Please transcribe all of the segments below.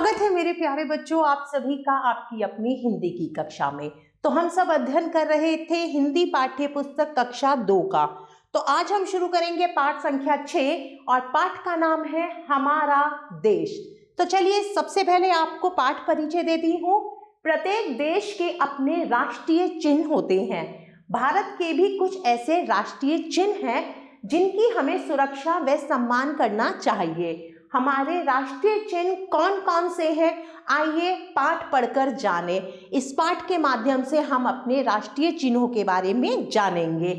स्वागत है मेरे प्यारे बच्चों, आप सभी का आपकी अपनी हिंदी की कक्षा में। तो हम सब अध्ययन कर रहे थे हिंदी पाठ्य पुस्तक कक्षा 2 का। तो आज हम शुरू करेंगे पाठ संख्या 6 और पाठ का नाम है हमारा देश। तो चलिए सबसे पहले आपको पाठ परिचय देती हूँ। प्रत्येक देश के अपने राष्ट्रीय चिन्ह होते हैं। भारत के भी कुछ ऐसे राष्ट्रीय चिन्ह हैं जिनकी हमें सुरक्षा व सम्मान करना चाहिए। हमारे राष्ट्रीय चिन्ह कौन कौन से हैं, आइए पाठ पढ़कर जाने। इस पाठ के माध्यम से हम अपने राष्ट्रीय चिन्हों के बारे में जानेंगे।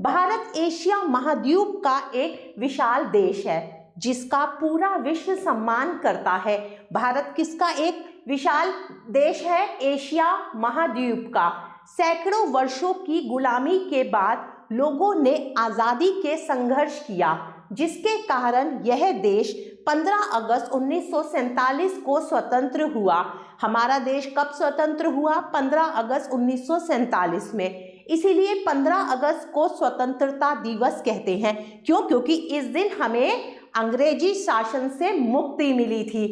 भारत एशिया महाद्वीप का एक विशाल देश है जिसका पूरा विश्व सम्मान करता है। भारत किसका एक विशाल देश है? एशिया महाद्वीप का। सैकड़ों वर्षों की गुलामी के बाद लोगों ने आज़ादी के संघर्ष किया, जिसके कारण यह देश 15 अगस्त 1947 को स्वतंत्र हुआ। हमारा देश कब स्वतंत्र हुआ? 15 अगस्त 1947 में। इसीलिए 15 अगस्त को स्वतंत्रता दिवस कहते हैं। क्यों? क्योंकि इस दिन हमें अंग्रेजी शासन से मुक्ति मिली थी।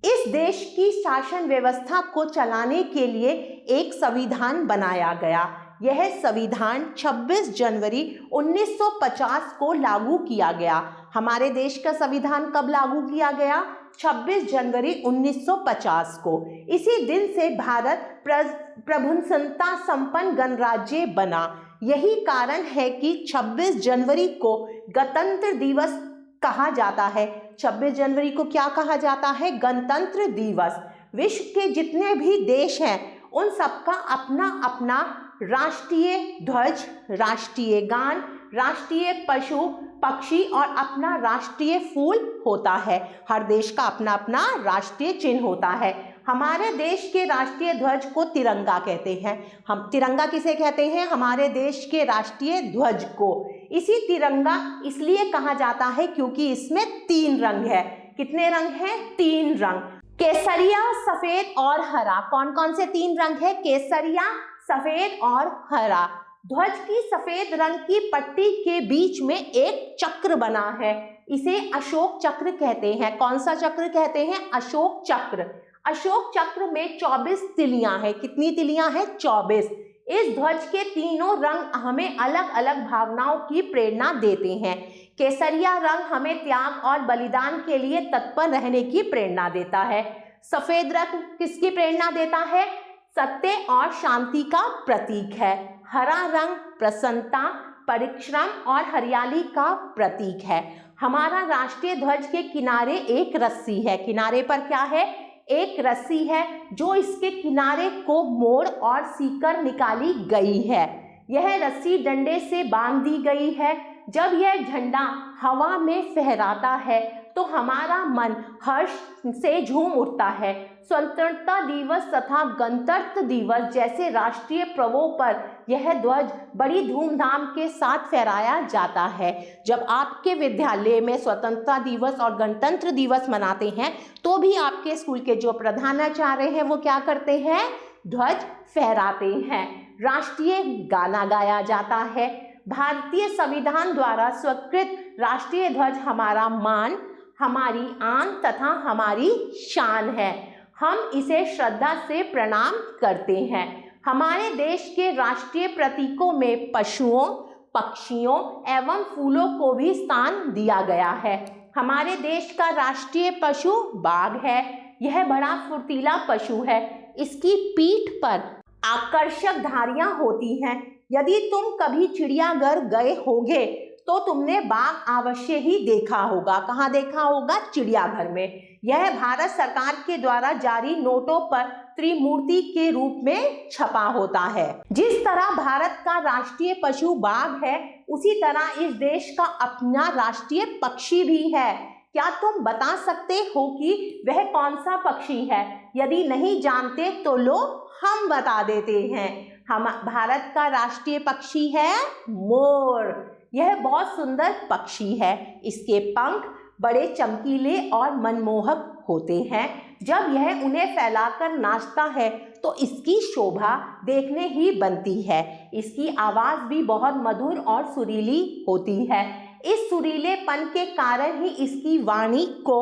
इस देश की शासन व्यवस्था को चलाने के लिए एक संविधान बनाया गया। यह संविधान 26 जनवरी 1950 को लागू किया गया। हमारे देश का संविधान कब लागू किया गया? 26 जनवरी 1950 को। इसी दिन से भारत प्रभुसत्ता संपन्न गणराज्य बना। यही कारण है कि 26 जनवरी को गणतंत्र दिवस कहा जाता है। 26 जनवरी को क्या कहा जाता है? गणतंत्र दिवस। विश्व के जितने भी देश हैं उन सबका अपना अपना राष्ट्रीय ध्वज, राष्ट्रीय गान, राष्ट्रीय पशु पक्षी और अपना राष्ट्रीय फूल होता है। हर देश का अपना अपना राष्ट्रीय चिन्ह होता है। हमारे देश के राष्ट्रीय ध्वज को तिरंगा कहते हैं। हम तिरंगा किसे कहते हैं? हमारे देश के राष्ट्रीय ध्वज को। इसी तिरंगा इसलिए कहा जाता है क्योंकि इसमें 3 रंग है। कितने रंग हैं? 3 रंग। केसरिया, सफेद और हरा। कौन कौन से 3 रंग है? केसरिया, सफेद और हरा। ध्वज की सफेद रंग की पट्टी के बीच में एक चक्र बना है, इसे अशोक चक्र कहते हैं। कौन सा चक्र कहते हैं? अशोक चक्र। अशोक चक्र में 24 तिलियां हैं। कितनी तिलियां हैं? 24। इस ध्वज के तीनों रंग हमें अलग अलग भावनाओं की प्रेरणा देते हैं। केसरिया रंग हमें त्याग और बलिदान के लिए तत्पर रहने की प्रेरणा देता है। सफेद रंग किसकी प्रेरणा देता है? सत्य और शांति का प्रतीक है। हरा रंग प्रसन्नता, परिश्रम और हरियाली का प्रतीक है। हमारा राष्ट्रीय ध्वज के किनारे एक रस्सी है। किनारे पर क्या है? एक रस्सी है जो इसके किनारे को मोड़ और सीकर निकाली गई है। यह रस्सी डंडे से बांध दी गई है। जब यह झंडा हवा में फहराता है तो हमारा मन हर्ष से झूम उठता है। स्वतंत्रता दिवस तथा गणतंत्र दिवस जैसे राष्ट्रीय पर्वों पर यह ध्वज बड़ी धूमधाम के साथ फहराया जाता है। जब आपके विद्यालय में स्वतंत्रता दिवस और गणतंत्र दिवस मनाते हैं तो भी आपके स्कूल के जो प्रधानाचार्य हैं वो क्या करते हैं? ध्वज फहराते हैं। राष्ट्रीय गाना गाया जाता है। भारतीय संविधान द्वारा स्वीकृत राष्ट्रीय ध्वज हमारा मान, हमारी आन तथा हमारी शान है। हम इसे श्रद्धा से प्रणाम करते हैं। हमारे देश के राष्ट्रीय प्रतीकों में पशुओं, पक्षियों एवं फूलों को भी स्थान दिया गया है। हमारे देश का राष्ट्रीय पशु बाघ है। यह बड़ा फुर्तीला पशु है। इसकी पीठ पर आकर्षक धारियां होती हैं। यदि तुम कभी चिड़ियाघर गए होगे तो तुमने बाघ अवश्य ही देखा होगा। कहाँ देखा होगा? चिड़ियाघर में। यह भारत सरकार के द्वारा जारी नोटों पर त्रिमूर्ति के रूप में छपा होता है। जिस तरह भारत का राष्ट्रीय पशु बाघ है, उसी तरह इस देश का अपना राष्ट्रीय पक्षी भी है। क्या तुम बता सकते हो कि वह कौन सा पक्षी है? यदि नहीं जानते तो लो हम बता देते हैं। हम भारत का राष्ट्रीय पक्षी है मोर। यह बहुत सुंदर पक्षी है। इसके पंख बड़े चमकीले और मनमोहक होते हैं। जब यह उन्हें फैलाकर नाचता है तो इसकी शोभा देखने ही बनती है। इसकी आवाज़ भी बहुत मधुर और सुरीली होती है। इस सुरीलेपन के कारण ही इसकी वाणी को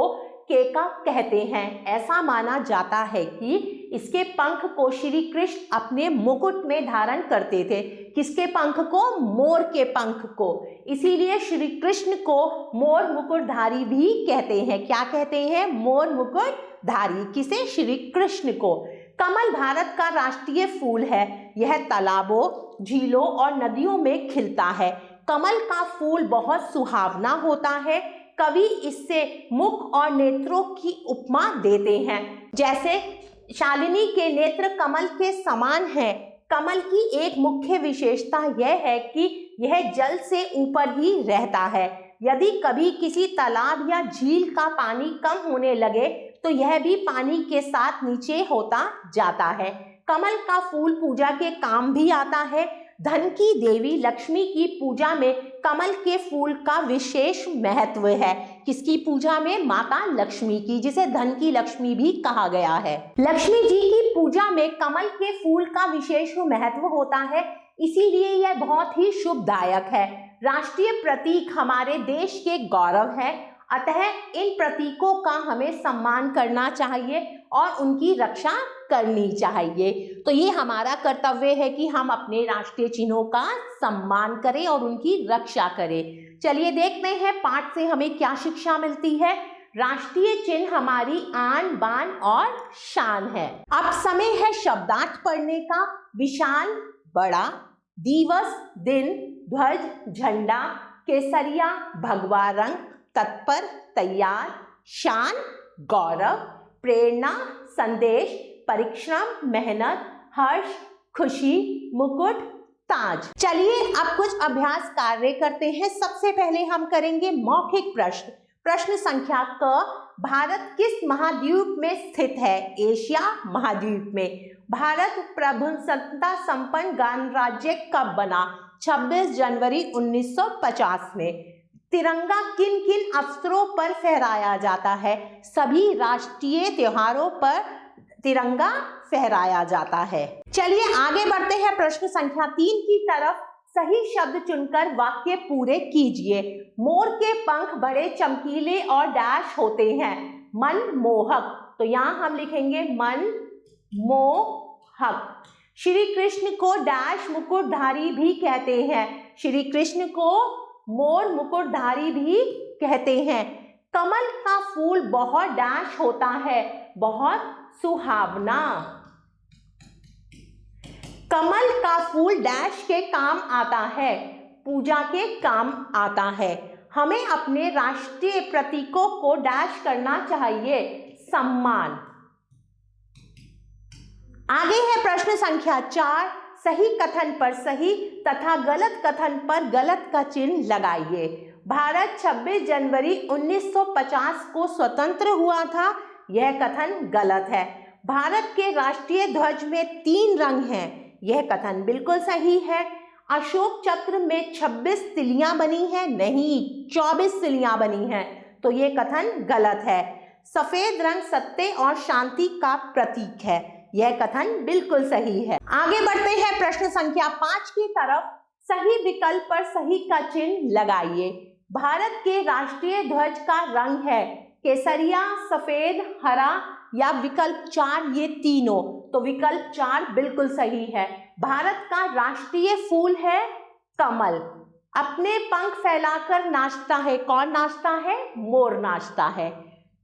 केका कहते हैं। ऐसा माना जाता है कि इसके पंख को श्री कृष्ण अपने मुकुट में धारण करते थे। किसके पंख को? मोर के पंख को। इसीलिए श्री कृष्ण को मोर मुकुटधारी भी कहते हैं। क्या कहते हैं? मोर मुकुटधारी। किसे? श्री कृष्ण को। कमल भारत का राष्ट्रीय फूल है। यह तालाबों, झीलों और नदियों में खिलता है। कमल का फूल बहुत सुहावना होता है। कवि इससे मुख और नेत्रों की उपमा देते हैं। जैसे शालिनी के नेत्र कमल के समान हैं। कमल की एक मुख्य विशेषता यह है कि यह जल से ऊपर ही रहता है। यदि कभी किसी तालाब या झील का पानी कम होने लगे तो यह भी पानी के साथ नीचे होता जाता है। कमल का फूल पूजा के काम भी आता है। धन की देवी लक्ष्मी की पूजा में कमल के फूल का विशेष महत्व है। किसकी पूजा में? माता लक्ष्मी की, जिसे धन की लक्ष्मी भी कहा गया है। लक्ष्मी जी की पूजा में कमल के फूल का विशेष महत्व होता है, इसीलिए यह बहुत ही शुभदायक है। राष्ट्रीय प्रतीक हमारे देश के गौरव है, अतः इन प्रतीकों का हमें सम्मान करना चाहिए और उनकी रक्षा करनी चाहिए। तो ये हमारा कर्तव्य है कि हम अपने राष्ट्रीय चिन्हों का सम्मान करें और उनकी रक्षा करें। चलिए देखते हैं पाठ से हमें क्या शिक्षा मिलती है। राष्ट्रीय चिन्ह हमारी आन बान और शान है। अब समय है शब्दार्थ पढ़ने का। विशाल, बड़ा, दिवस, दिन, ध्वज, झंडा, केसरिया, भगवा रंग, तत्पर, तैयार, शान, गौरव, प्रेरणा, संदेश, परिश्रम, मेहनत, हर्ष, खुशी, मुकुट, ताज। चलिए अब कुछ अभ्यास कार्य करते हैं। सबसे पहले हम करेंगे मौखिक प्रश्न। प्रश्न संख्या क, भारत किस महाद्वीप में स्थित है? एशिया महाद्वीप में। भारत प्रभुसत्ता संपन्न गणराज्य कब बना? 26 जनवरी 1950 में। तिरंगा किन किन अवसरों पर फहराया जाता है? सभी राष्ट्रीय त्योहारों पर तिरंगा फहराया जाता है। चलिए आगे बढ़ते हैं प्रश्न संख्या 3 की तरफ। सही शब्द चुनकर वाक्य पूरे कीजिए। मोर के पंख बड़े चमकीले और डैश होते हैं। मनमोहक, तो यहाँ हम लिखेंगे मनमोहक। श्री कृष्ण को डैश मुकुटधारी भी कहते हैं। श्री कृष्ण को मोर मुकुटधारी भी कहते हैं। कमल का फूल बहुत डैश होता है, बहुत सुहावना। कमल का फूल डैश के काम आता है, पूजा के काम आता है। हमें अपने राष्ट्रीय प्रतीकों को डैश करना चाहिए, सम्मान। आगे है प्रश्न संख्या 4। सही कथन पर सही तथा गलत कथन पर गलत का चिन्ह लगाइए। भारत 26 जनवरी 1950 को स्वतंत्र हुआ था, यह कथन गलत है। भारत के राष्ट्रीय ध्वज में 3 रंग हैं, यह कथन बिल्कुल सही है। अशोक चक्र में 26 तिलियां बनी हैं, नहीं 24 तिलियां बनी हैं, तो यह कथन गलत है। सफेद रंग सत्य और शांति का प्रतीक है, यह कथन बिल्कुल सही है। आगे बढ़ते हैं प्रश्न संख्या 5 की तरफ। सही विकल्प पर सही का चिन्ह लगाइए। भारत के राष्ट्रीय ध्वज का रंग है केसरिया, सफेद, हरा या विकल्प 4, ये तीनों, तो विकल्प 4 बिल्कुल सही है। भारत का राष्ट्रीय फूल है कमल। अपने पंख फैलाकर नाचता है, कौन नाचता है? मोर नाचता है।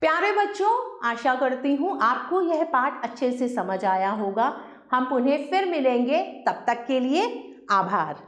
प्यारे बच्चों, आशा करती हूँ आपको यह पाठ अच्छे से समझ आया होगा। हम पुनः फिर मिलेंगे, तब तक के लिए आभार।